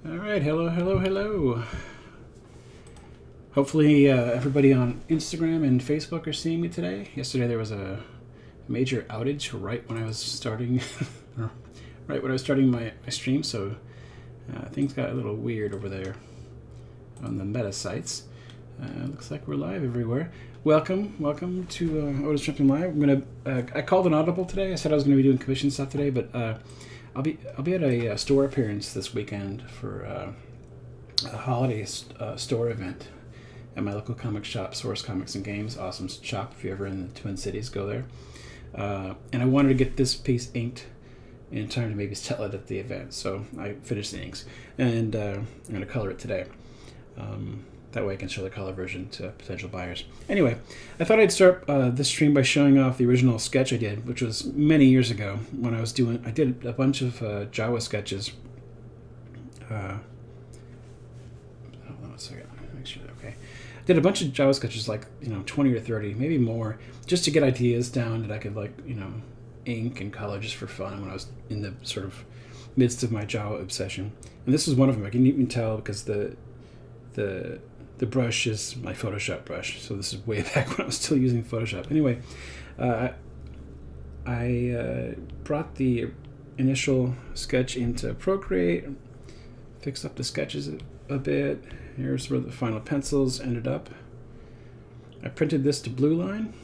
All right, hello. Hopefully everybody on Instagram and Facebook are seeing me today. Yesterday there was a major outage right when I was starting my stream, so things got a little weird over there on the meta sites. Looks like we're live everywhere. Welcome to Otis Frampton Live. I called an audible today. I said I was gonna be doing commission stuff today, but I'll be at a store appearance this weekend for a holiday store event at my local comic shop, Source Comics and Games. Awesome shop. If you're ever in the Twin Cities, go there. And I wanted to get this piece inked in time to maybe sell it at the event. So I finished the inks, and I'm going to color it today. That way I can show the color version to potential buyers. Anyway, I thought I'd start this stream by showing off the original sketch I did, which was many years ago when I did a bunch of Jawa sketches. Hold on a second, make sure they're okay. I did a bunch of Jawa sketches, like 20 or 30, maybe more, just to get ideas down that I could ink and color just for fun when I was in the sort of midst of my Jawa obsession. And this is one of them. I can even tell because the brush is my Photoshop brush, so this is way back when I was still using Photoshop. Anyway, I brought the initial sketch into Procreate, fixed up the sketches a bit. Here's where the final pencils ended up. I printed this to blue line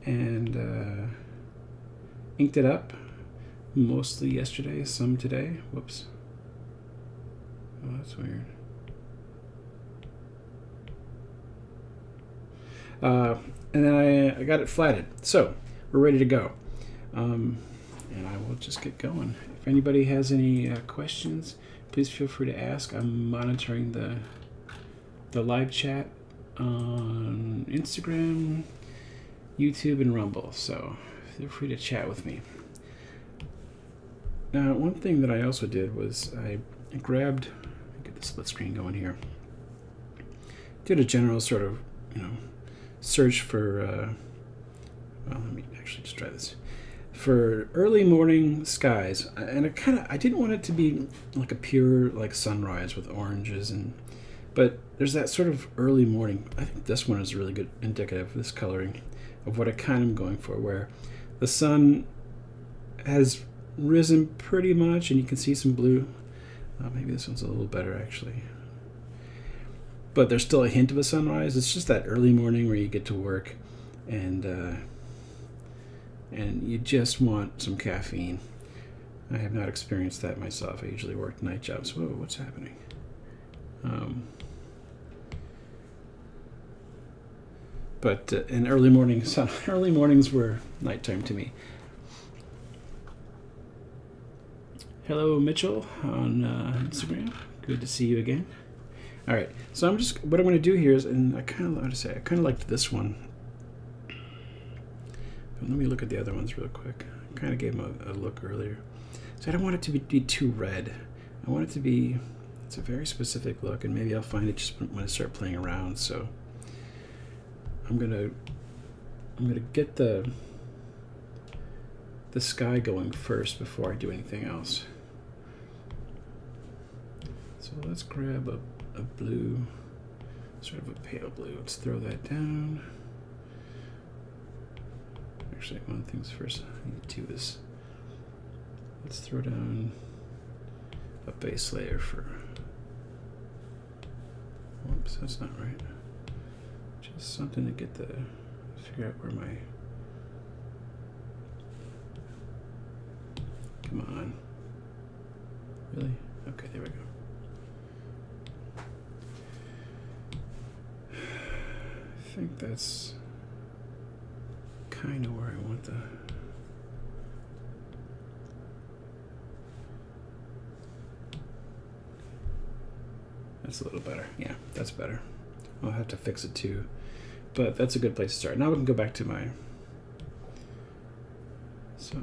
and inked it up, mostly yesterday, some today. Whoops. Oh, that's weird. And then I got it flatted. So we're ready to go. And I will just get going. If anybody has any questions, please feel free to ask. I'm monitoring the live chat on Instagram, YouTube, and Rumble. So feel free to chat with me. Now, one thing that I also did was I grabbed, get the split screen going here, did a general sort of, search for, well, let me actually just try this, for early morning skies. And I didn't want it to be like a pure sunrise with oranges, but there's that sort of early morning. I think this one is really good indicative, this coloring, of what I kind of am going for, where the sun has risen pretty much and you can see some blue. Maybe this one's a little better actually. But there's still a hint of a sunrise. It's just that early morning where you get to work and you just want some caffeine. I have not experienced that myself. I usually work night jobs. Whoa, what's happening? But in early mornings were nighttime to me. Hello, Mitchell on Instagram. Good to see you again. All right, so what I'm going to do here is, and I kind of liked this one. But let me look at the other ones real quick. I kind of gave them a look earlier. So I don't want it to be too red. I want it to be, it's a very specific look, and maybe I'll find it just when I start playing around. So I'm gonna get the sky going first before I do anything else. So let's grab a blue, sort of a pale blue. Let's throw that down. Actually, one of the things first I need to do is let's throw down a base layer for, whoops, that's not right. Just something to figure out where my, come on. Really? Okay, there we go. I think that's kind of where I want that's a little better. Yeah, that's better. I'll have to fix it too, but that's a good place to start. Now we can go back to so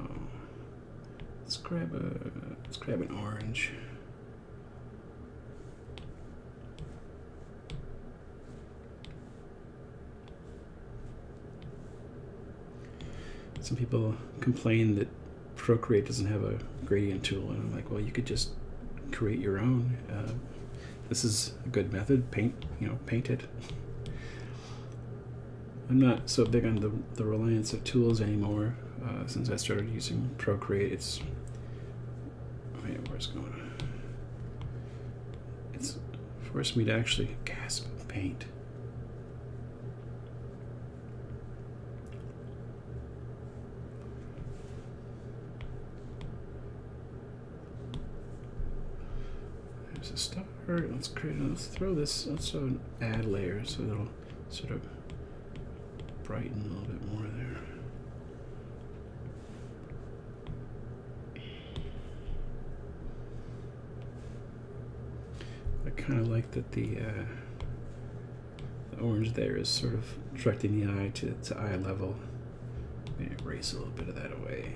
let's grab an orange. Some people complain that Procreate doesn't have a gradient tool, and I'm like, well, you could just create your own. This is a good method. Paint it. I'm not so big on the reliance of tools anymore. Since I started using Procreate, it's where's going on? It's forced me to actually paint. There's a star. Let's throw this. Let's add layers so it'll sort of brighten a little bit more there. I kind of like that the orange there is sort of directing the eye to eye level. Maybe erase a little bit of that away.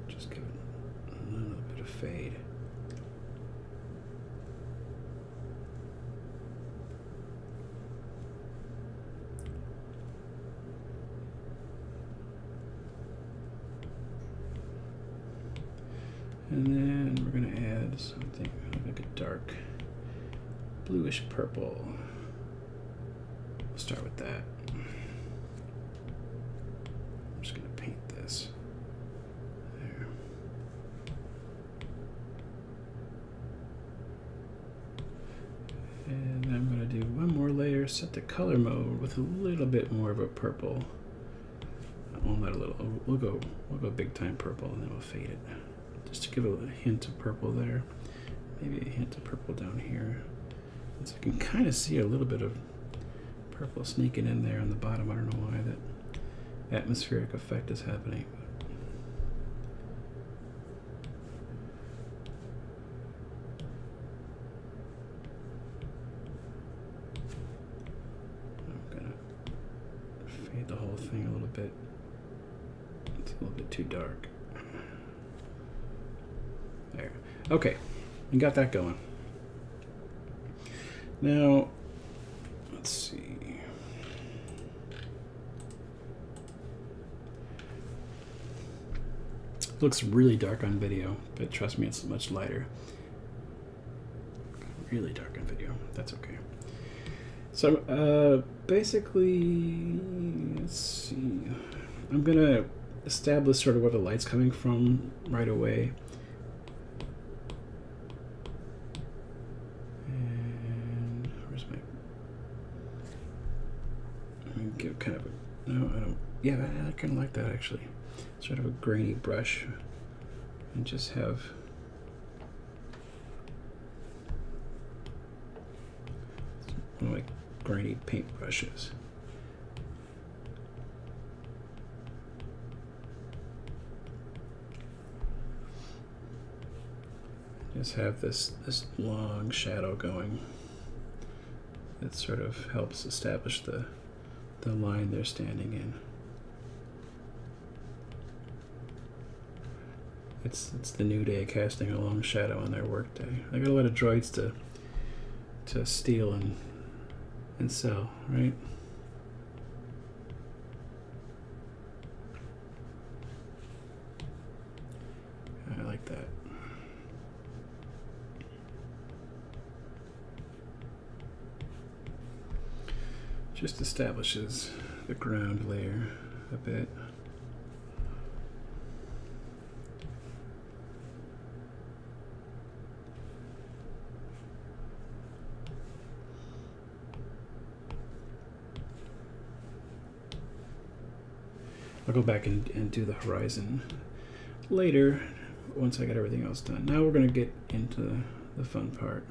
Just give it a little bit of fade. And then we're going to add something like a dark bluish purple. We'll start with that. I'm just going to paint this. There. And I'm going to do one more layer, set the color mode with a little bit more of a purple. We'll go big time purple, and then we'll fade it. Just to give a hint of purple there. Maybe a hint of purple down here. So I can kind of see a little bit of purple sneaking in there on the bottom. I don't know why that atmospheric effect is happening. I'm going to fade the whole thing a little bit. It's a little bit too dark. There. Okay, we got that going. Now, let's see. It looks really dark on video, but trust me, it's much lighter. Really dark on video. That's okay. So, basically, let's see. I'm gonna establish sort of where the light's coming from right away. Kind of I kind of like that actually. Sort of a grainy brush, and just have one of my grainy paint brushes. Just have this long shadow going. It sort of helps establish the line they're standing in. It's the new day casting a long shadow on their workday. They got a lot of droids to steal and sell, right? I like that. Just establishes the ground layer a bit. I'll go back and do the horizon later once I get everything else done. Now we're going to get into the fun part.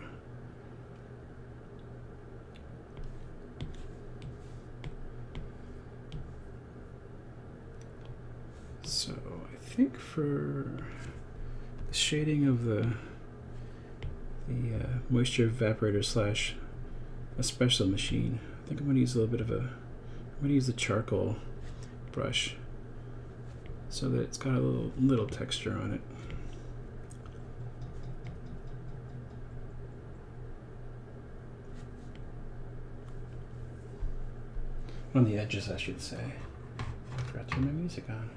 So I think for the shading of the moisture evaporator slash espresso machine, I think I'm going to use a little bit of I'm going to use the charcoal brush so that it's got a little texture on it. On the edges, I should say. I forgot to turn my music on.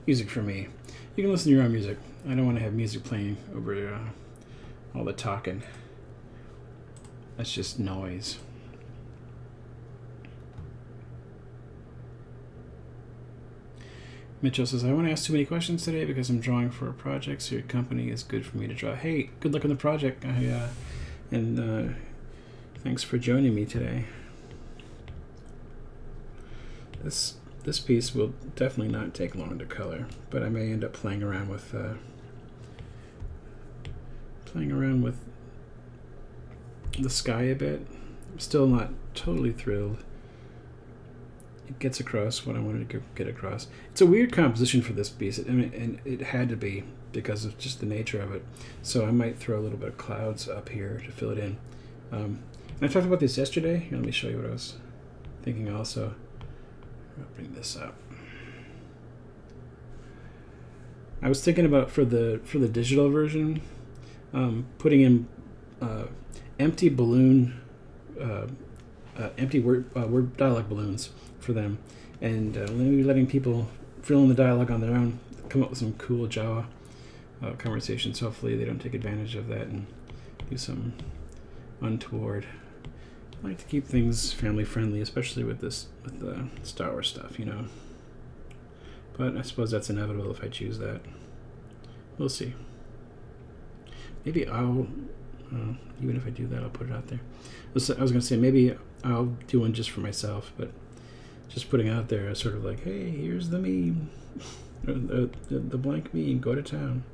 music for me. You can listen to your own music. I don't want to have music playing over all the talking. That's just noise. Mitchell says, I won't ask too many questions today because I'm drawing for a project, so your company is good for me to draw. Hey, good luck on the project. And thanks for joining me today. This piece will definitely not take long to color, but I may end up playing around with the sky a bit. I'm still not totally thrilled. It gets across what I wanted to get across. It's a weird composition for this piece, and it had to be because of just the nature of it. So I might throw a little bit of clouds up here to fill it in. And I talked about this yesterday. Here, let me show you what I was thinking also. I'll bring this up. I was thinking about for the digital version, putting in empty balloon, empty word dialogue balloons for them, and maybe letting people fill in the dialogue on their own, come up with some cool Jawa conversations. Hopefully they don't take advantage of that and do some untoward. I like to keep things family friendly, especially with the Star Wars stuff, you know. But I suppose that's inevitable if I choose that. We'll see. Maybe I'll, even if I do that, I'll put it out there. I was going to say maybe I'll do one just for myself, but just putting out there as sort of like, hey, here's the meme, the blank meme, go to town.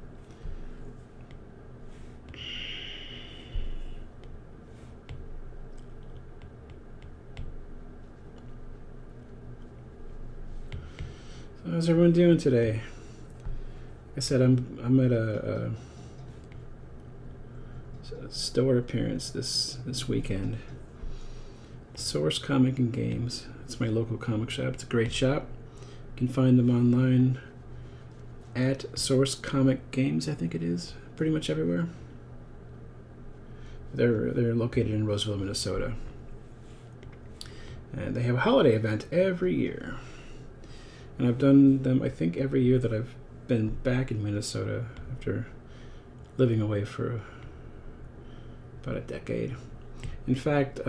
So how's everyone doing today? Like I said, I'm at a store appearance this weekend. Source Comic and Games. It's my local comic shop. It's a great shop. You can find them online at Source Comic Games, I think it is. Pretty much everywhere. They're located in Roseville, Minnesota. And they have a holiday event every year. And I've done them, I think, every year that I've been back in Minnesota after living away for about a decade. In fact,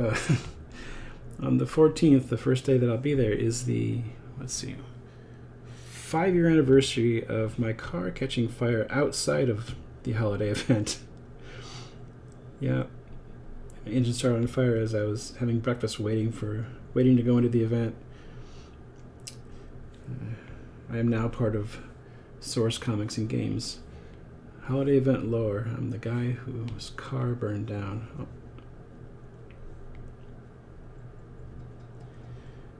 on the 14th, the first day that I'll be there, is the, 5-year anniversary of my car catching fire outside of the holiday event. Yeah, my engine started on fire as I was having breakfast waiting to go into the event. I am now part of Source Comics and Games. Holiday event lore. I'm the guy whose car burned down. Oh.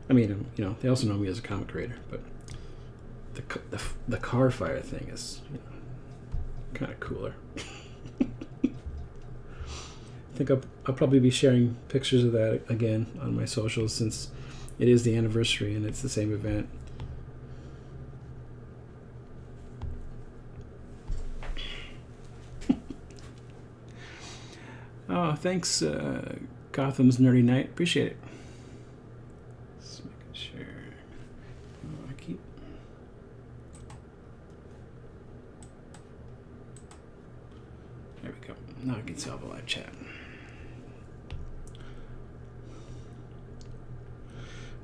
I mean, you know, they also know me as a comic creator, but the car fire thing is, you know, kind of cooler. I think I'll probably be sharing pictures of that again on my socials since it is the anniversary and it's the same event. Oh, thanks, Gotham's Nerdy Night. Appreciate it. Just making sure. Oh, I keep. There we go. Now I can see all the live chat.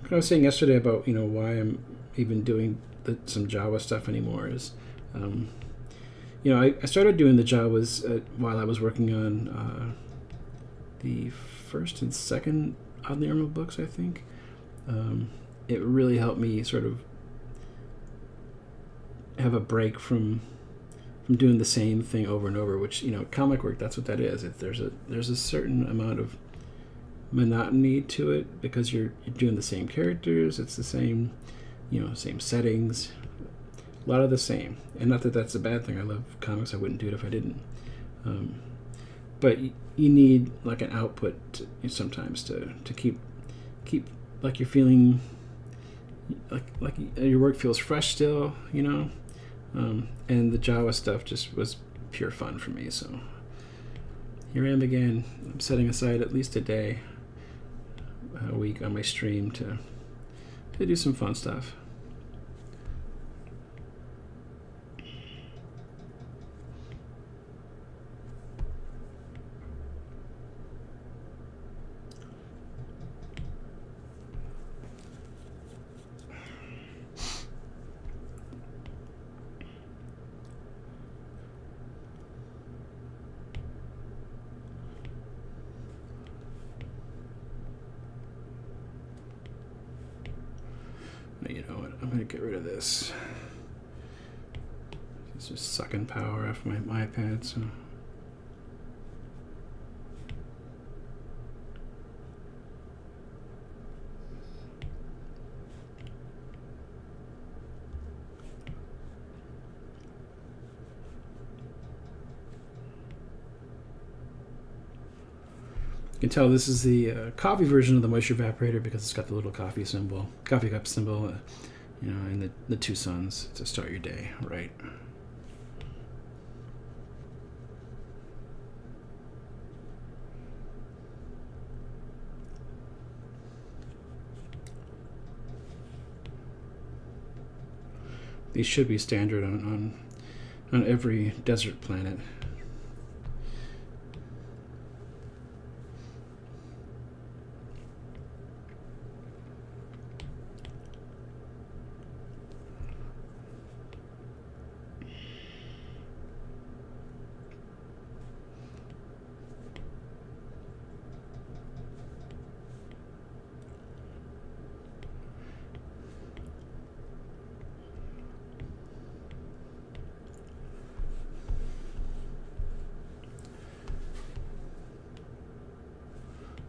What I was saying yesterday about, you know, why I'm even doing some Jawa stuff anymore is, you know, I started doing the Jawas while I was working on the first and second Oddly Armored books, I think. It really helped me sort of have a break from doing the same thing over and over, which, you know, comic work, that's what that is. There's a certain amount of monotony to it because you're doing the same characters, it's the same, you know, same settings, a lot of the same. And not that that's a bad thing. I love comics. I wouldn't do it if I didn't. But you need like an output sometimes to keep like you're feeling like your work feels fresh still, you know. And the Jawa stuff just was pure fun for me. So here I am again. I'm setting aside at least a day a week on my stream to do some fun stuff. get rid of this. It's just sucking power off my iPad, so. You can tell this is the coffee version of the moisture evaporator because it's got the little coffee cup symbol, you know, and the two suns to start your day, right? These should be standard on every desert planet.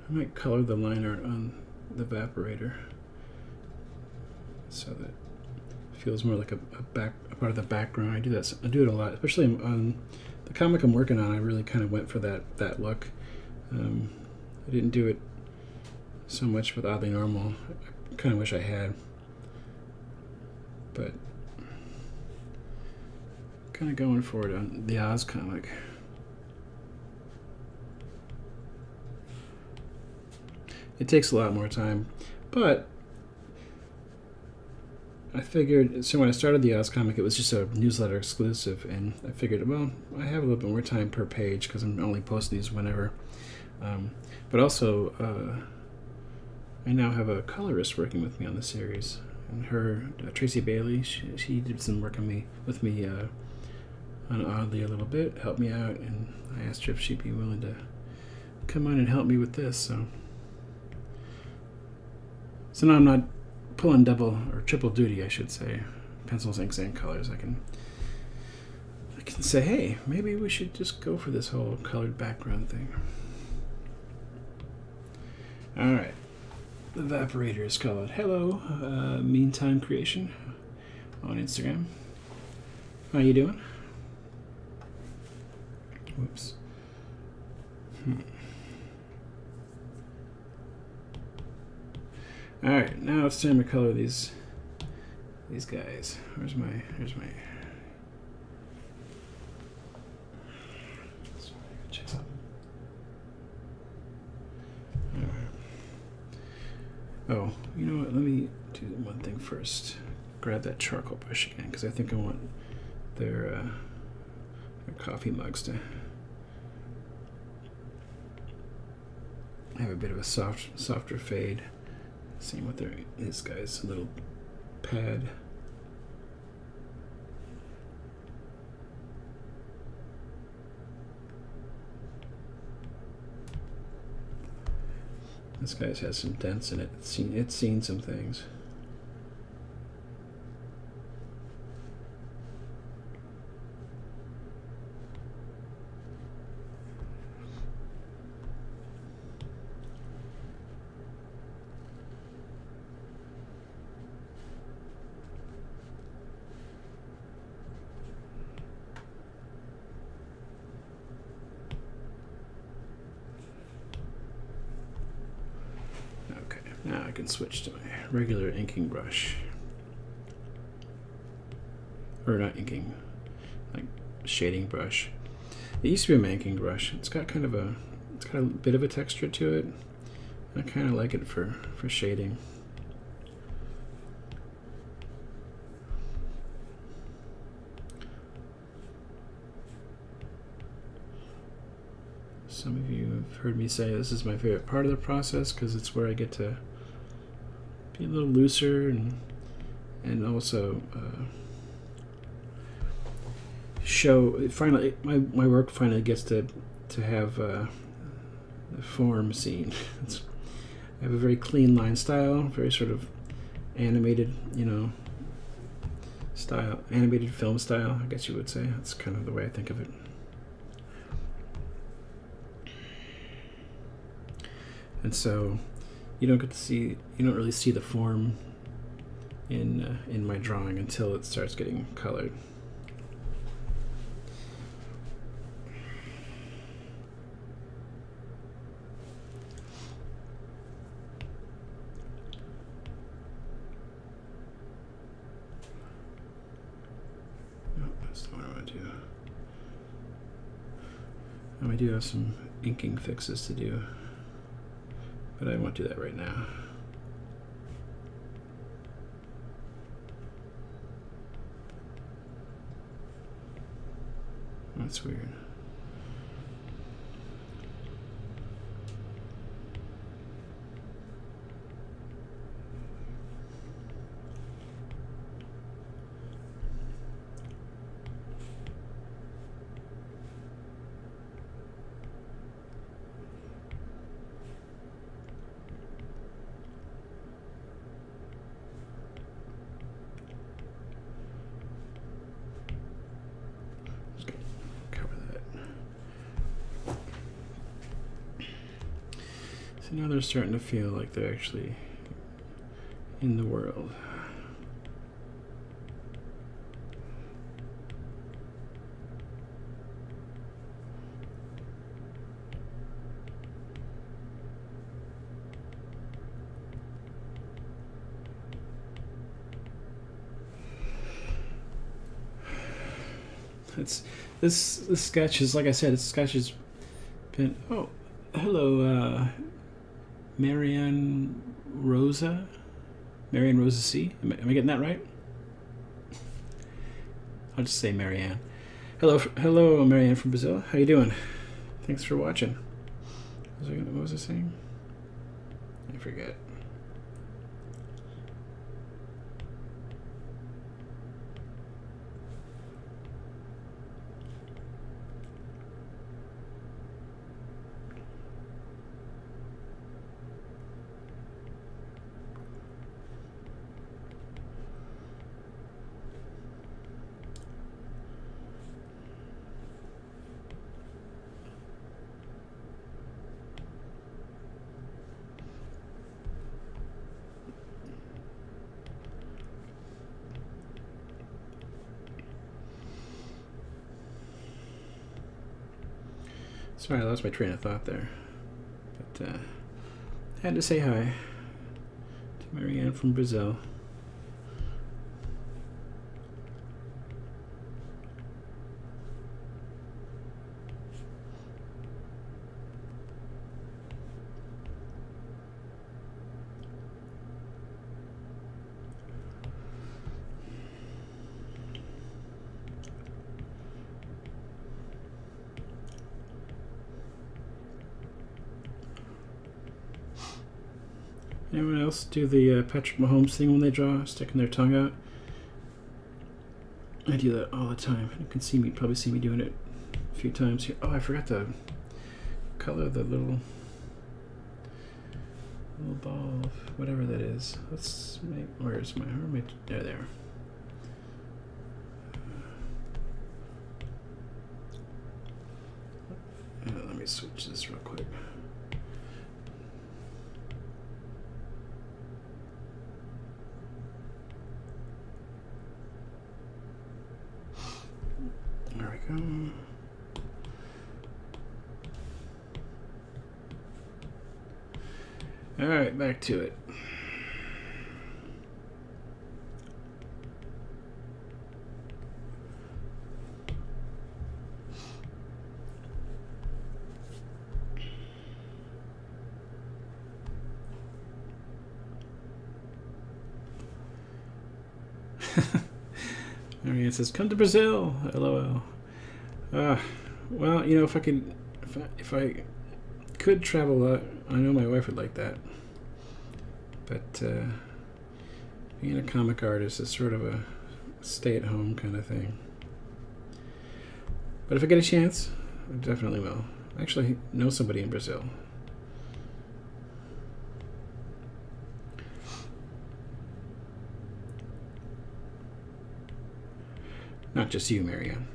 I might color the line art on the evaporator so that it feels more like a part of the background. I do it a lot, especially on the comic I'm working on. I really kind of went for that look. I didn't do it so much with Oddly Normal. I kind of wish I had, but kind of going for it on the Oz comic. It takes a lot more time, but I figured, so when I started the Oz comic, it was just a newsletter exclusive, and I figured, well, I have a little bit more time per page because I'm only posting these whenever. But also, I now have a colorist working with me on the series, and her, Tracy Bailey, she did some work with me on Oddly a little bit, helped me out, and I asked her if she'd be willing to come on and help me with this, So now I'm not pulling double or triple duty, I should say. Pencils, inks, and colors. I can say, hey, maybe we should just go for this whole colored background thing. All right. The evaporator is called Hello Meantime Creation on Instagram. How you doing? Whoops. All right, now it's time to color these guys. Here's my. Check something. All right. Oh, you know what? Let me do one thing first. Grab that charcoal brush again because I think I want their coffee mugs to have a bit of a softer fade. Seeing what there is, guys. A little pad. This guy's has some dents in it. It's seen some things. Now I can switch to my regular inking brush. Or not inking, like shading brush. It used to be my inking brush. It's got a bit of a texture to it. I kind of like it for shading. Some of you have heard me say this is my favorite part of the process because it's where I get to be a little looser and also show. Finally, my work finally gets to have the form seen. I have a very clean line style, very sort of animated, style, animated film style, I guess you would say. That's kind of the way I think of it. And so you don't really see the form in my drawing until it starts getting colored. I do have some inking fixes to do, but I won't do that right now. That's weird. So now they're starting to feel like they're actually in the world. This sketch is, like I said, this sketch has been. Oh, hello, Marianne Rosa C. Am I getting that right? I'll just say Marianne. Hello, Marianne from Brazil. How you doing? Thanks for watching. What was I saying? I forget. Sorry, I lost my train of thought there. But I had to say hi to Marianne from Brazil. Anyone else do the Patrick Mahomes thing when they draw, sticking their tongue out? I do that all the time. You can probably see me doing it a few times here. Oh, I forgot to color the little ball of whatever that is. Let's make. Where's my? There. Let me switch this real quick. There we go. All right, back to it. It says, "Come to Brazil." LOL. Well, you know, if I could travel, I know my wife would like that. But being a comic artist is sort of a stay-at-home kind of thing. But if I get a chance, I definitely will. I actually know somebody in Brazil. Not just you, Marianne.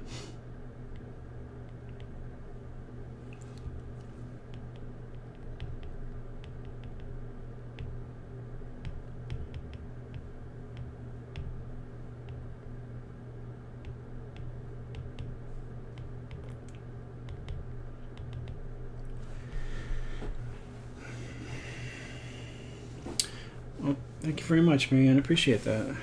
Well, thank you very much, Marianne. I appreciate that.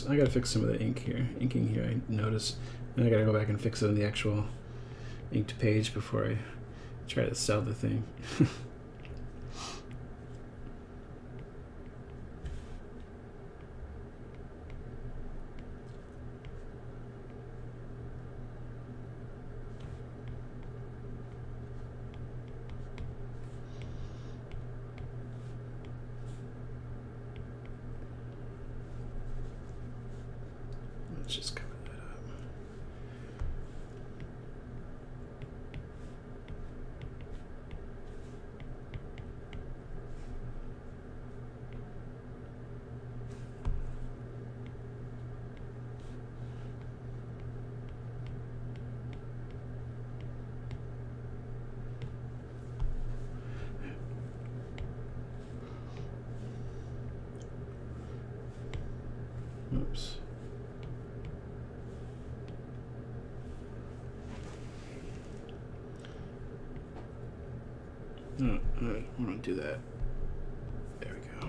I gotta fix some of the inking here. I noticed, and I gotta go back and fix it on the actual inked page before I try to sell the thing. Let's just cover that up. Oops. No, I want to do that. There we go.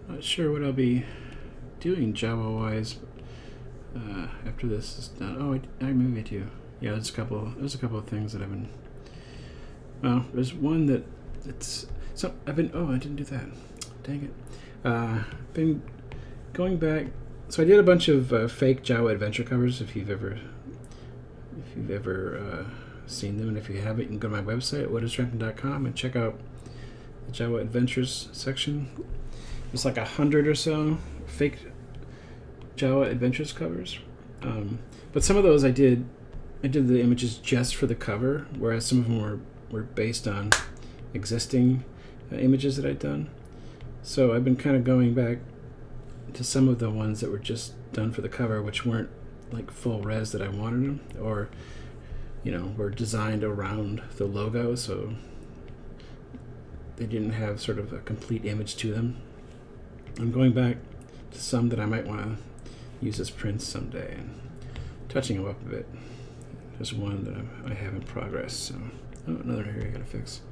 Not sure what I'll be doing Jawa-wise after this is done. Oh, I moved it too. Yeah, there's a couple of things that I've been. Well, there's one that it's. So I've been. Oh, I didn't do that. Dang it. Been going back. So I did a bunch of fake Jawa adventure covers. If you've ever seen them, and if you haven't, you can go to my website, otisframpton.com, and check out the Jawa Adventures section. There's like 100 or so fake Jawa Adventures covers, but some of those I did the images just for the cover, whereas some of them were based on existing images that I'd done. So I've been kind of going back to some of the ones that were just done for the cover, which weren't like full res that I wanted them, or were designed around the logo, so they didn't have sort of a complete image to them. I'm going back to some that I might want to use as prints someday and touching them up a bit. There's one that I have in progress. So, another area I gotta fix.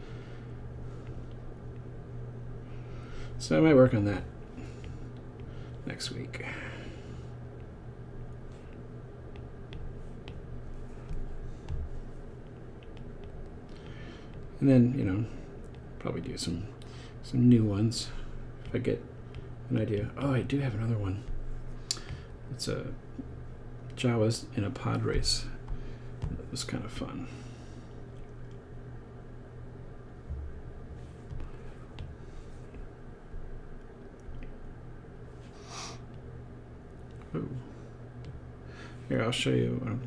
So I might work on that next week. And then, probably do some new ones if I get an idea. Oh, I do have another one. It's a Jawas in a pod race. That was kind of fun. Oh. Here, I'll show you.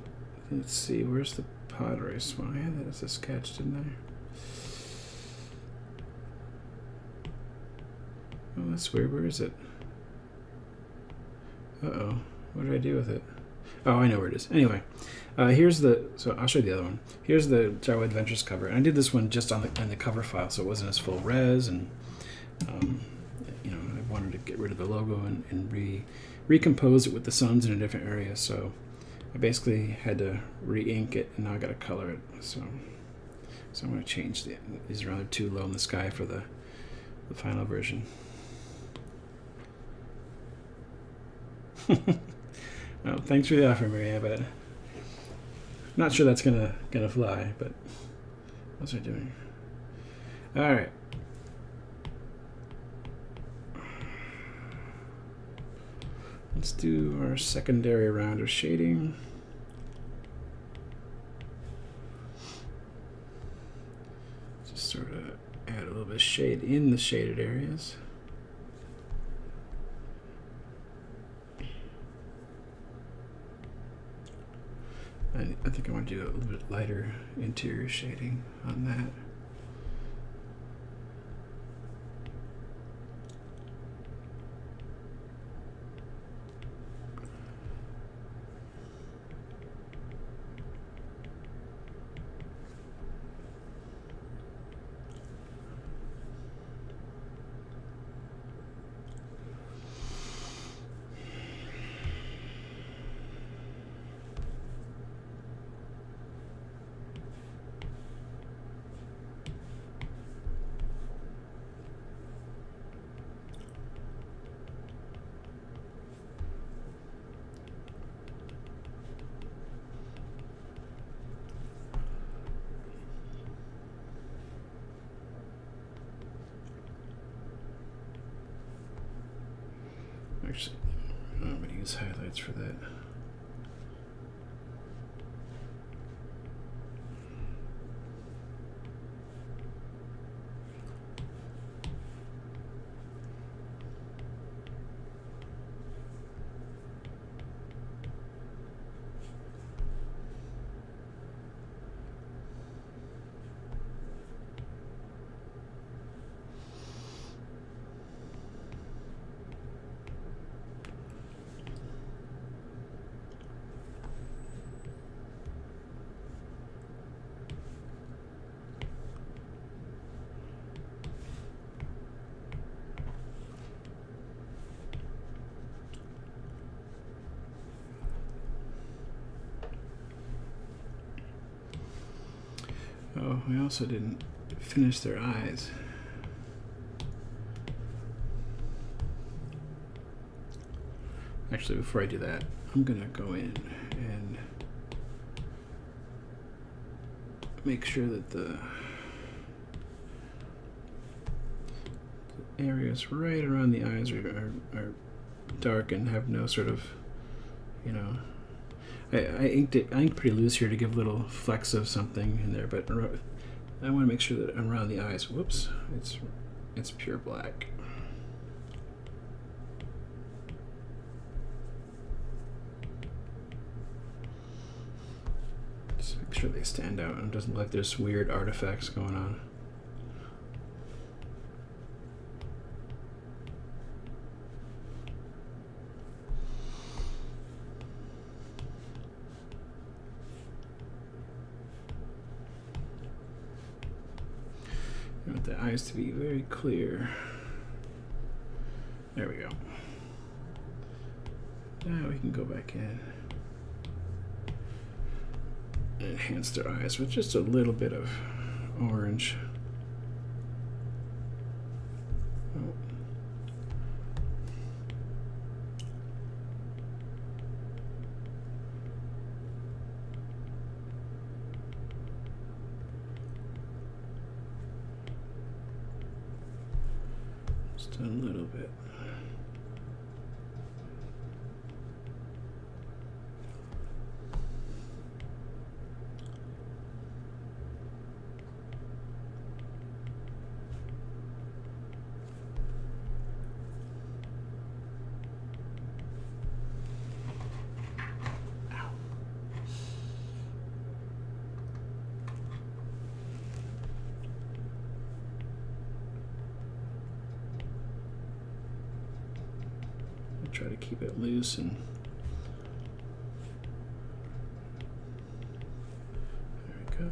Let's see, where's the pod race one? I had that as a sketch, didn't I? Oh, that's weird. Where is it? Uh-oh. What did I do with it? Oh, I know where it is. Anyway, so I'll show you the other one. Here's the Jawa Adventures cover. And I did this one just on the cover file, so it wasn't as full res, and I wanted to get rid of the logo and recompose it with the suns in a different area, so I basically had to re-ink it, and now I got to color it. So I'm going to change these are rather too low in the sky for the final version. Well, thanks for the offer, Maria, but I'm not sure that's gonna fly. But what's I doing? All right. Let's do our secondary round of shading. Just sort of add a little bit of shade in the shaded areas. I think I want to do a little bit lighter interior shading on that. Actually, I'm going to use highlights for that. Oh, we also didn't finish their eyes. Actually, before I do that, I'm gonna go in and make sure that the areas right around the eyes are dark and have no sort of, I inked pretty loose here to give little flecks of something in there, but I want to make sure that around the eyes, whoops, it's pure black. Just make sure they stand out and it doesn't look like there's weird artifacts going on. I want the eyes to be very clear. There we go. Now we can go back in and enhance their eyes with just a little bit of orange. Oh. Just a little bit. Try to keep it loose and there we go.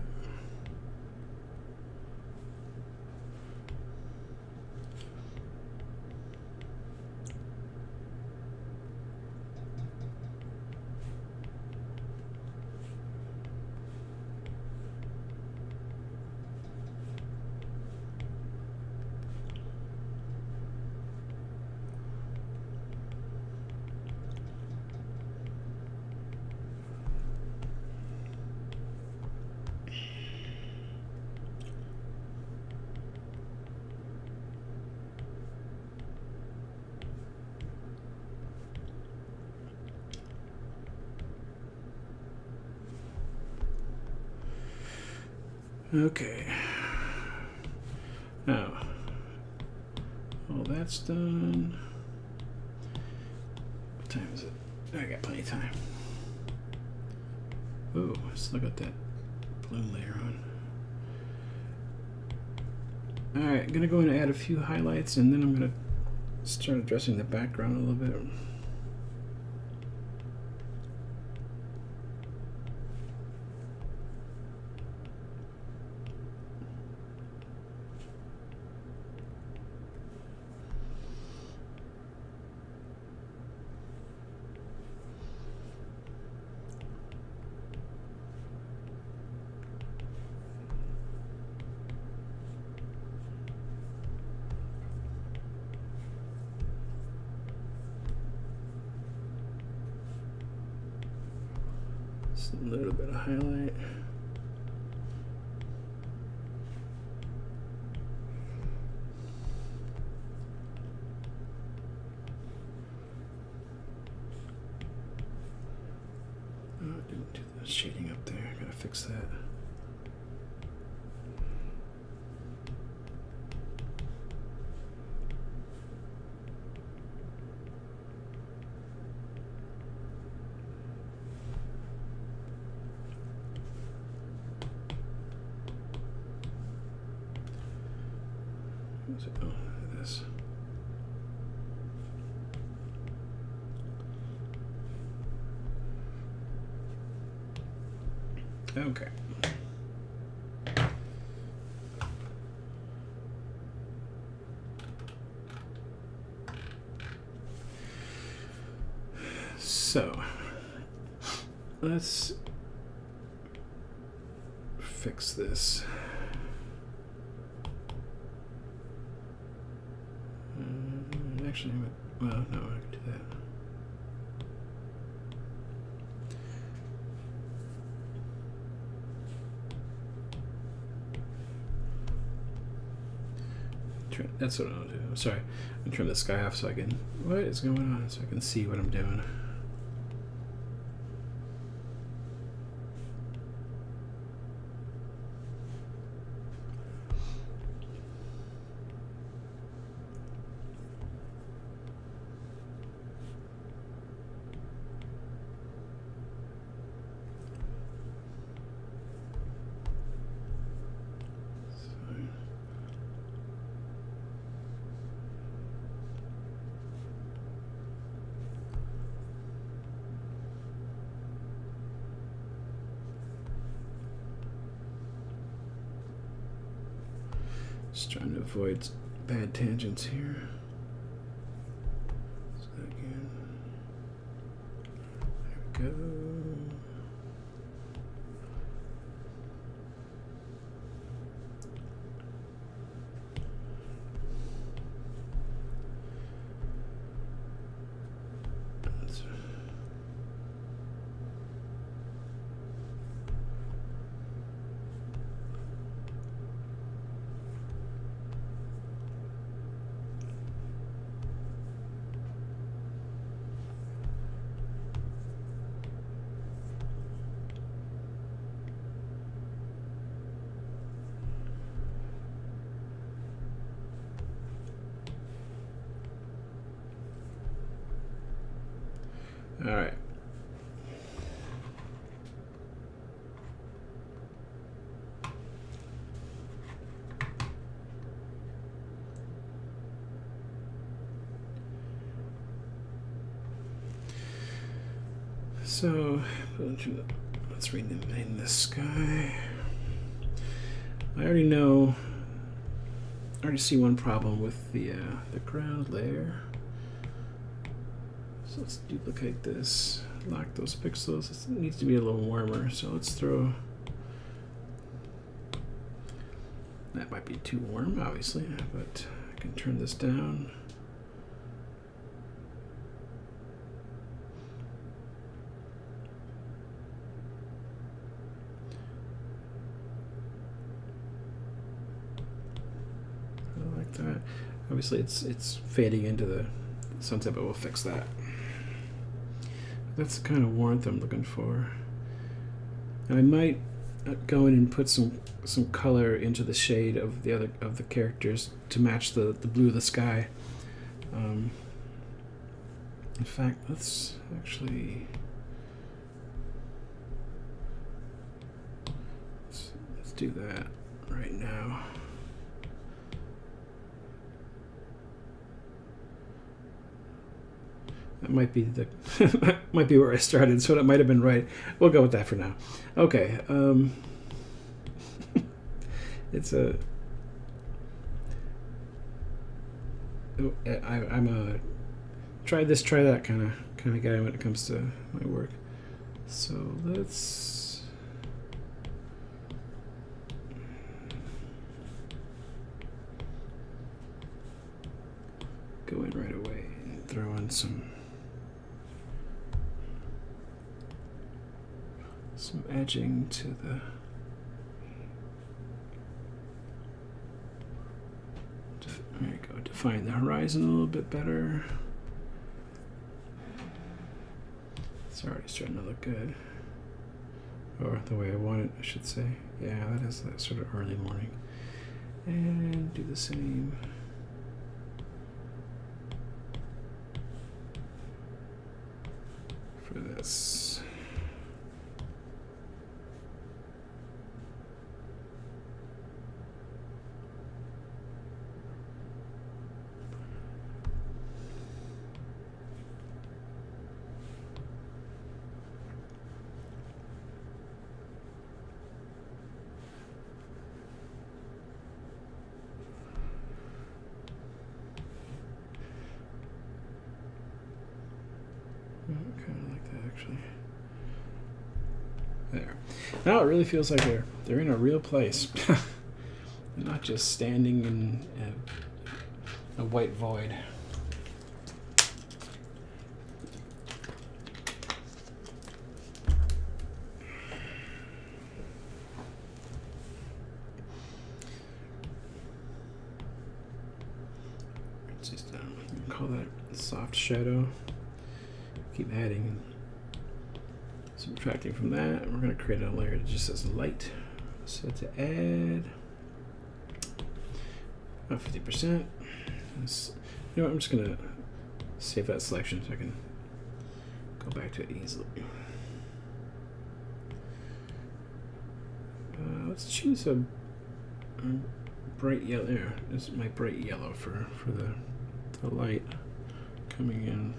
Okay. Now, all that's done. What time is it? I got plenty of time. Ooh, let's look at that bloom layer on. Alright, I'm gonna go in and add a few highlights, and then I'm gonna start addressing the background a little bit. Just a little bit of highlight. Oh, I didn't do the shading up there. I gotta fix that. Oh, this. Okay. So, let's fix this. Actually, well, no, I can do that. That's what I'll do. I'm sorry. I'm gonna turn the sky off so I can. What is going on? So I can see what I'm doing. Just trying to avoid bad tangents here. So again, there we go. All right. So let's rename this sky. I already know. I already see one problem with the ground layer. So let's duplicate this, lock those pixels. It needs to be a little warmer, so let's throw. That might be too warm, obviously, but I can turn this down. I like that. Obviously, it's fading into the sunset, but we'll fix that. That's the kind of warmth I'm looking for. And I might go in and put some color into the shade of the characters to match the blue of the sky. In fact, let's actually let's do that right now. That might be might be where I started, so it might have been right. We'll go with that for now. Okay. It's a. I'm a try this, try that kind of guy when it comes to my work. So let's. Go in right away and throw in some edging to the there you go. Define the horizon a little bit better. It's already starting to look good, or the way I want it, I should say. Yeah, that is that sort of early morning. And do the same. For this. Kind of like that, actually. There. Now it really feels like they're in a real place, not just standing in a white void. Let's just call that soft shadow. Keep adding, subtracting from that. We're going to create a layer that just says light. Set to add about 50%. You know what? I'm just going to save that selection so I can go back to it easily. Let's choose a bright yellow. There, this is my bright yellow for the light coming in.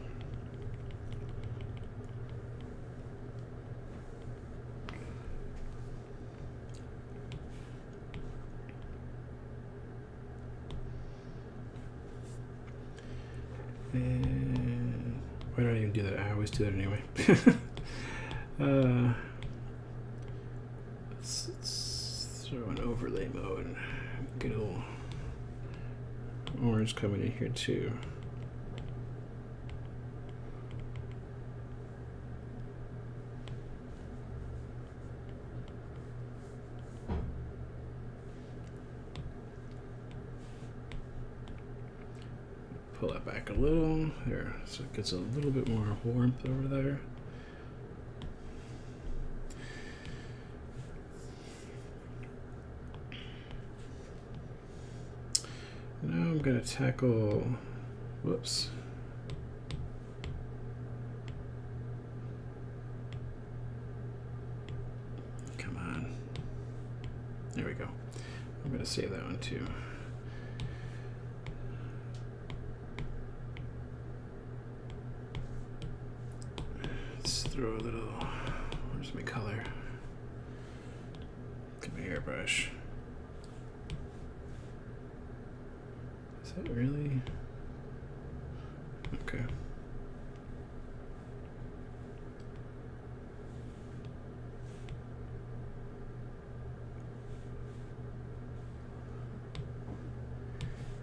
And why don't I even do that? I always do that anyway. let's throw an overlay mode. Get a little orange coming in here too. Pull that back a little there, so it gets a little bit more warmth over there. Now I'm going to tackle, whoops. There we go. I'm going to save that one too. Let's throw a little, where's my color? Get my airbrush. Is that really? Okay.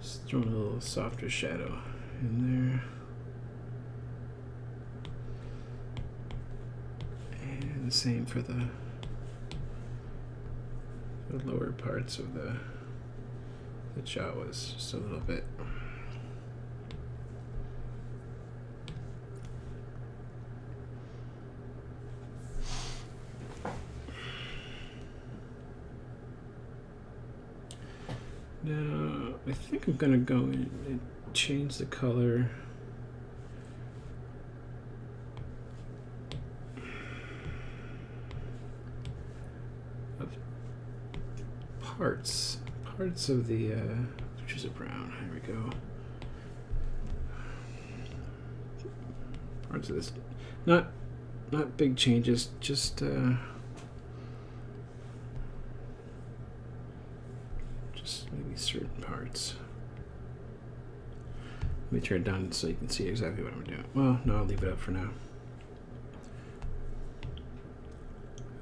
Just throw a little softer shadow in there. And the same for the lower parts of the Jawas, just a little bit. Now, I think I'm going to go in and change the color. Of parts of the, which is a brown, here we go. Parts of this, not big changes, just maybe certain parts. Let me turn it down so you can see exactly what I'm doing. Well, no, I'll leave it up for now.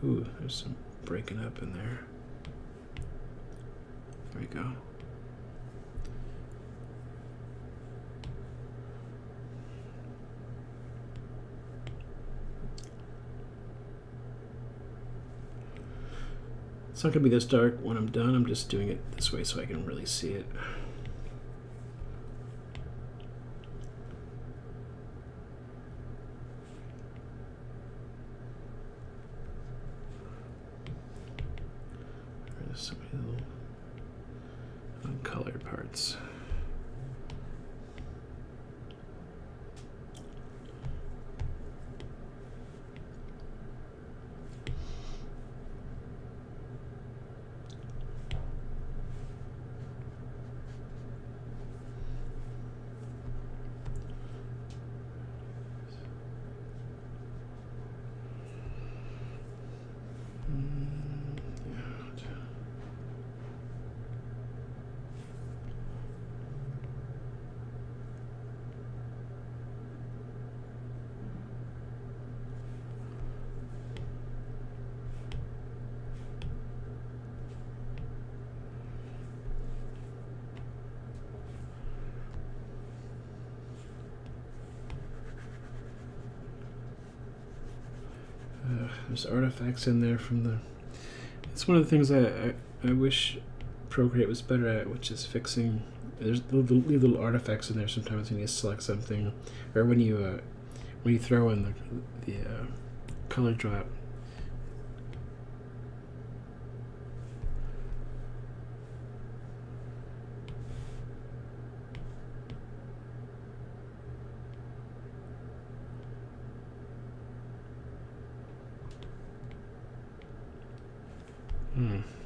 Ooh, there's some breaking up in there. There we go. It's not going to be this dark when I'm done. I'm just doing it this way so I can really see it. There's so many little uncolored parts. There's artifacts in there from the... It's one of the things I wish Procreate was better at, which is fixing... There's little artifacts in there sometimes when you select something, or when you throw in the color drop.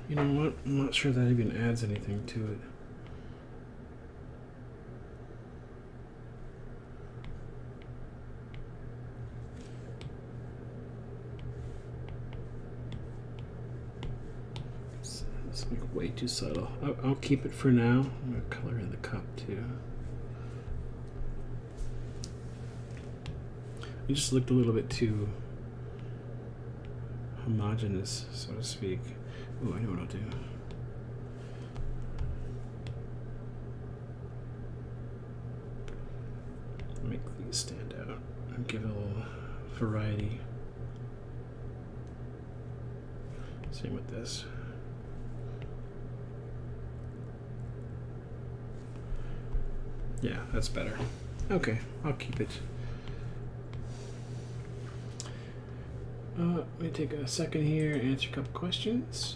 You know what? I'm not sure that even adds anything to it. It's like way too subtle. I'll keep it for now. I'm going to color in the cup too. It just looked a little bit too homogeneous, so to speak. Oh, I know what I'll do. Make these stand out and give it a little variety. Same with this. Yeah, that's better. Okay, I'll keep it. Let me take a second here and answer a couple questions.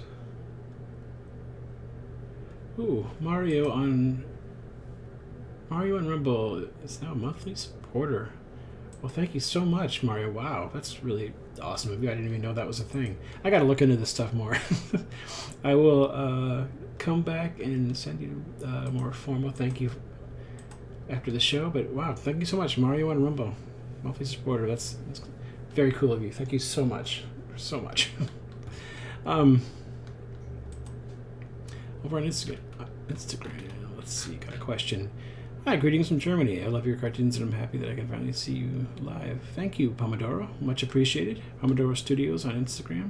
Ooh, Mario on Rumble is now a monthly supporter. Well, thank you so much, Mario. Wow, that's really awesome of you. I didn't even know that was a thing. I got to look into this stuff more. I will come back and send you more formal thank you after the show. But wow, thank you so much, Mario and Rumbo, monthly supporter. That's very cool of you. Thank you so much, so much. Over on Instagram, let's see. Got a question. Hi, greetings from Germany. I love your cartoons and I'm happy that I can finally see you live. Thank you, Pomodoro. Much appreciated. Pomodoro Studios on Instagram.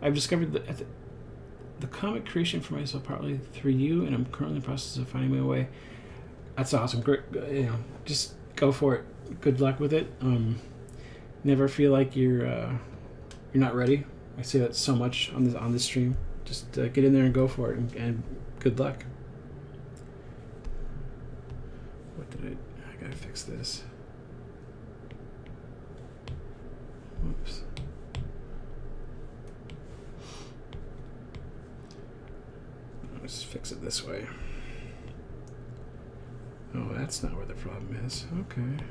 I've discovered the comic creation for myself partly through you, and I'm currently in the process of finding my way. That's awesome. Great. Just go for it. Good luck with it. Never feel like you're not ready. I say that so much on this stream. Just get in there and go for it, and good luck. What did I gotta fix this. Whoops. Let's fix it this way. Oh, that's not where the problem is. Okay.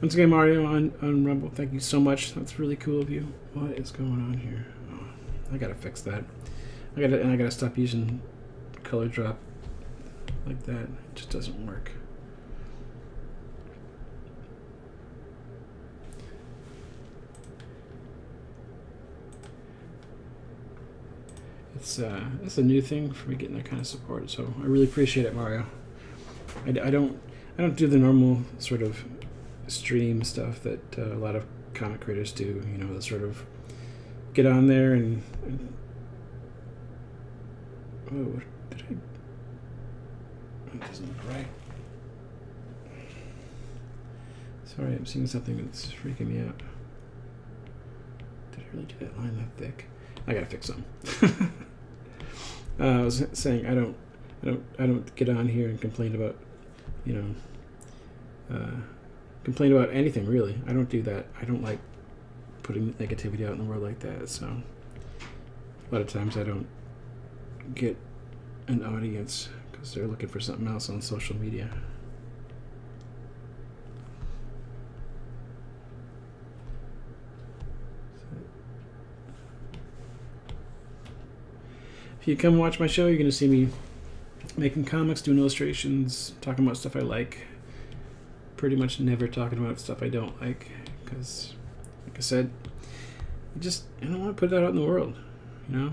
Once again, Mario on Rumble, thank you so much. That's really cool of you. What is going on here? Oh, I gotta fix that. I gotta stop using color drop like that. It just doesn't work. It's a new thing for me getting that kind of support, so I really appreciate it, Mario. I don't do the normal sort of stream stuff that a lot of comic creators do. You know, the sort of get on there and oh, what did I? That doesn't look right. Sorry, I'm seeing something that's freaking me out. Did I really do that line that thick? I gotta fix something. I was saying I don't get on here and complain about, complain about anything really. I don't do that. I don't like putting negativity out in the world like that. So a lot of times I don't get an audience because they're looking for something else on social media. If you come watch my show, you're going to see me making comics, doing illustrations, talking about stuff I like. Pretty much never talking about stuff I don't like, because, like I said, I don't want to put that out in the world, you know?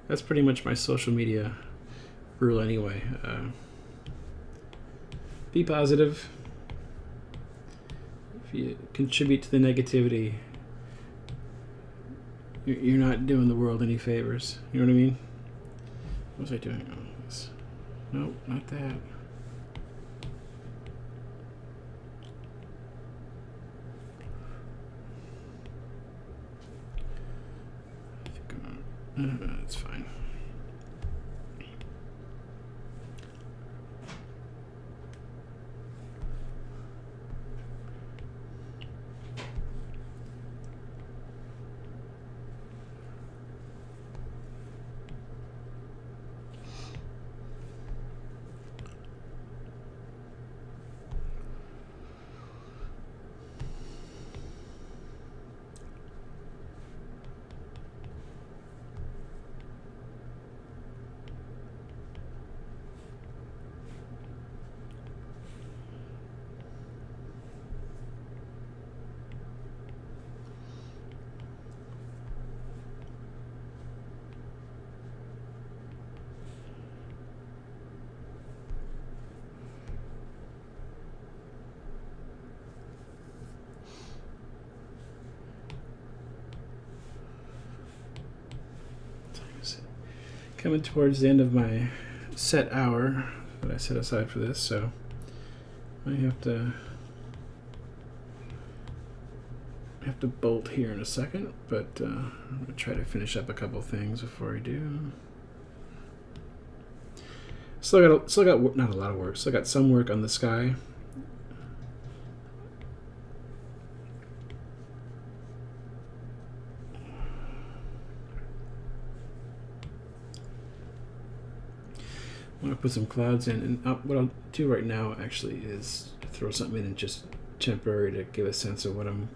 That's pretty much my social media rule anyway. Be positive. If you contribute to the negativity, you're not doing the world any favors. You know what I mean? What was I doing? Oh, this. Nope, not that. That's fine. Coming towards the end of my set hour that I set aside for this, so I have to bolt here in a second, but I'm gonna try to finish up a couple things before I do. Still got not a lot of work. Still got some work on the sky. I want to put some clouds in, and what I'll do right now actually is throw something in and just temporary to give a sense of what I'm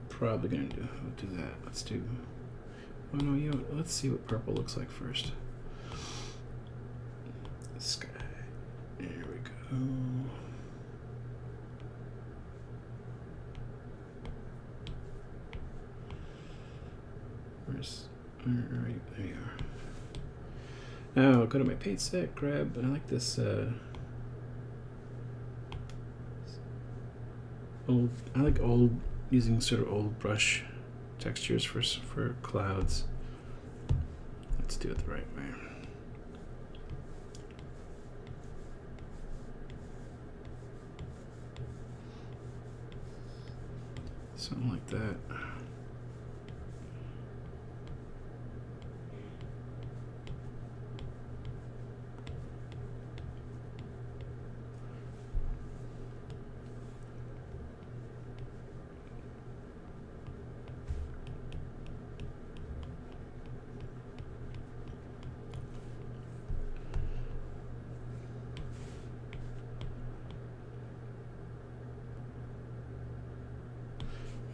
probably going to do. I'll do that. Let's do. Oh no, you know, let's see what purple looks like first. Sky. There we go. Right, there you are. Now I'll go to my paint set, grab, I like this I like using sort of old brush textures for clouds. Let's do it the right way. Something like that.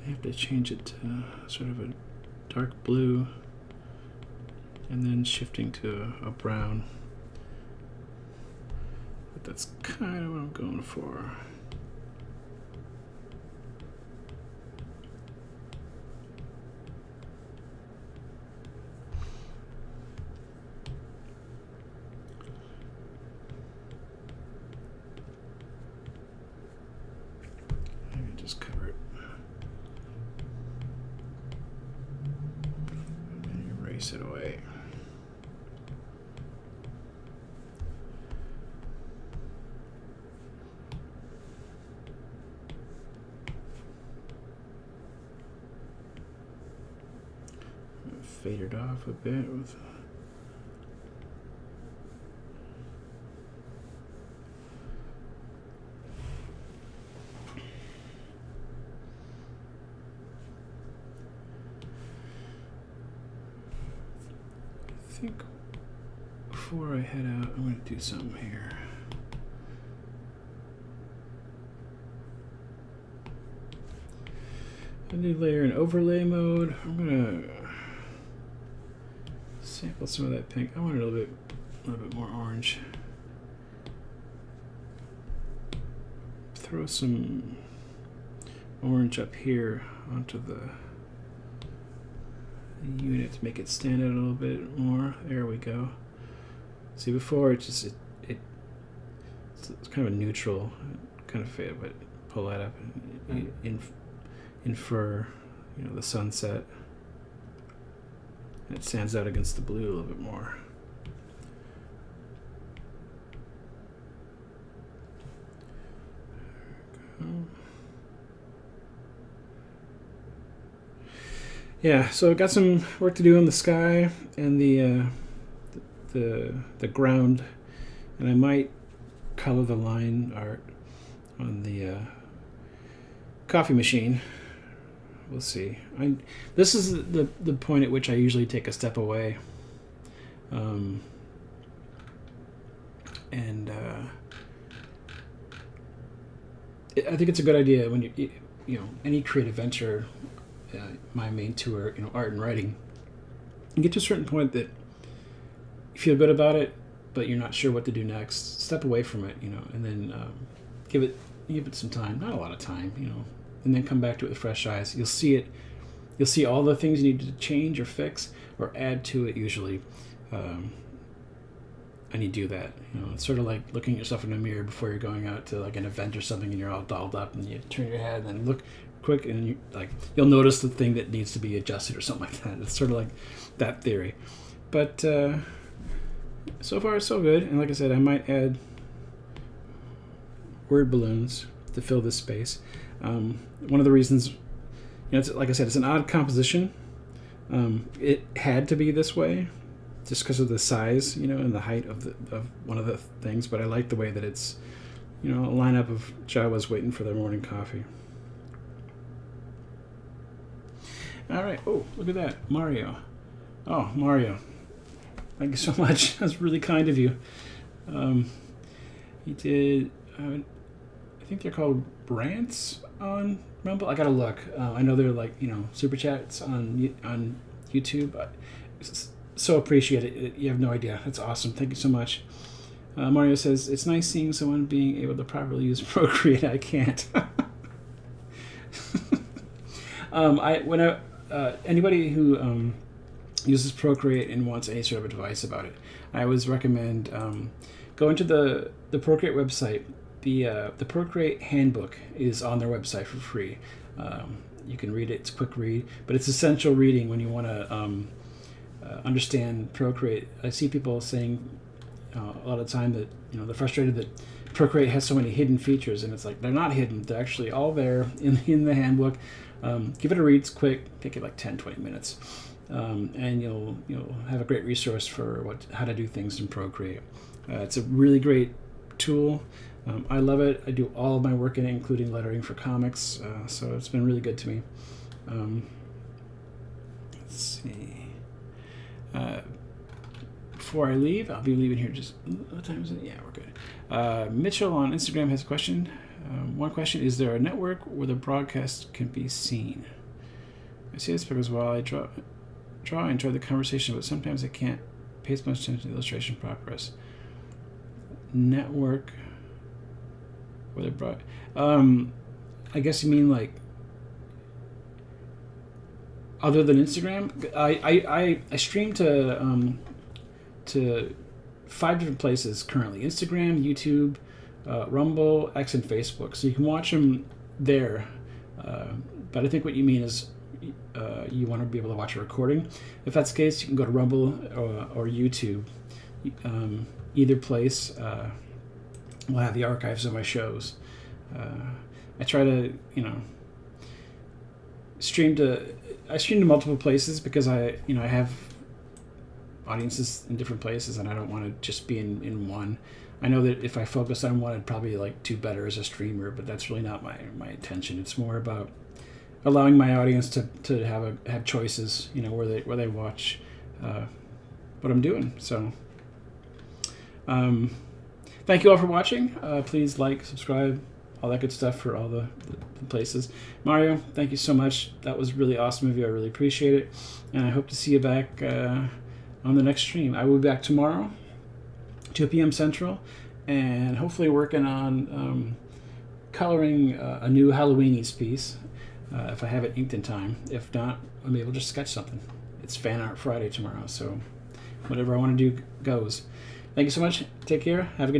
I have to change it to sort of a dark blue and then shifting to a brown. But that's kind of what I'm going for. Maybe just cover it. Erase it away. Fade it off a bit with I think before I head out, I'm going to do something here. I need layer in overlay mode. I'm going to sample some of that pink. I want it a little bit more orange. Throw some orange up here onto the unit to make it stand out a little bit more. There we go. See, before it's kind of a neutral kind of fade, but pull that up and infer, you know, the sunset. And it stands out against the blue a little bit more. There we go. Yeah, so I've got some work to do on the sky and the ground, and I might color the line art on the coffee machine. We'll see. This is the point at which I usually take a step away, and I think it's a good idea when you know, any creative venture. My main two are, you know, art and writing. You get to a certain point that you feel good about it, but you're not sure what to do next. Step away from it, you know, and then give it some time, not a lot of time, you know, and then come back to it with fresh eyes. You'll see it. You'll see all the things you need to change or fix or add to it. Usually, and you do that. You know, it's sort of like looking at yourself in a mirror before you're going out to like an event or something, and you're all dolled up, and you turn your head and then look quick, and you'll notice the thing that needs to be adjusted or something like that. It's sort of like that theory, but so far so good. And like I said, I might add word balloons to fill this space. One of the reasons, you know, it's, like I said, it's an odd composition. It had to be this way just because of the size, you know, and the height of one of the things, but I like the way that it's, you know, a lineup of Jawas waiting for their morning coffee. All right. Oh, look at that. Mario. Oh, Mario. Thank you so much. That's really kind of you. He did, I think they're called rants on Rumble. I gotta look. I know they're like, super chats on YouTube. So appreciate it. You have no idea. That's awesome. Thank you so much. Mario says, it's nice seeing someone being able to properly use Procreate. I can't. Anybody who uses Procreate and wants any sort of advice about it, I always recommend going to the Procreate website. The Procreate handbook is on their website for free. You can read it. It's a quick read, but it's essential reading when you want to understand Procreate. I see people saying a lot of the time that they're frustrated that Procreate has so many hidden features, and it's like they're not hidden. They're actually all there in the handbook. Give it a read. It's quick. Take it like 10-20 minutes, and you'll have a great resource for how to do things in Procreate. It's a really great tool. I love it. I do all of my work in it, including lettering for comics. So it's been really good to me. Let's see. Before I leave, I'll be leaving here just... What time is it? Yeah, we're good. Mitchell on Instagram has a question. One question, is there a network where the broadcast can be seen? I see this because while I draw I enjoy the conversation, but sometimes I can't pay as much attention to the illustration progress. Network where the broad... I guess you mean like other than Instagram? I stream to 5 different places currently: Instagram, YouTube, Rumble, X, and Facebook. So you can watch them there. But I think what you mean is you want to be able to watch a recording. If that's the case, you can go to Rumble or YouTube. Either place will have the archives of my shows. I try to, stream to multiple places because I have audiences in different places, and I don't want to just be in one. I know that if I focus on one, I'd probably do better as a streamer, but that's really not my intention. It's more about allowing my audience to have choices, where they watch what I'm doing. So thank you all for watching. Please like, subscribe, all that good stuff for all the places. Mario, thank you so much. That was really awesome of you. I really appreciate it, and I hope to see you back on the next stream. I will be back tomorrow, 2 p.m. Central, and hopefully working on coloring a new Halloweenies piece, if I have it inked in time. If not, I'll be able to just sketch something. It's Fan Art Friday tomorrow, so whatever I want to do goes. Thank you so much. Take care. Have a good day.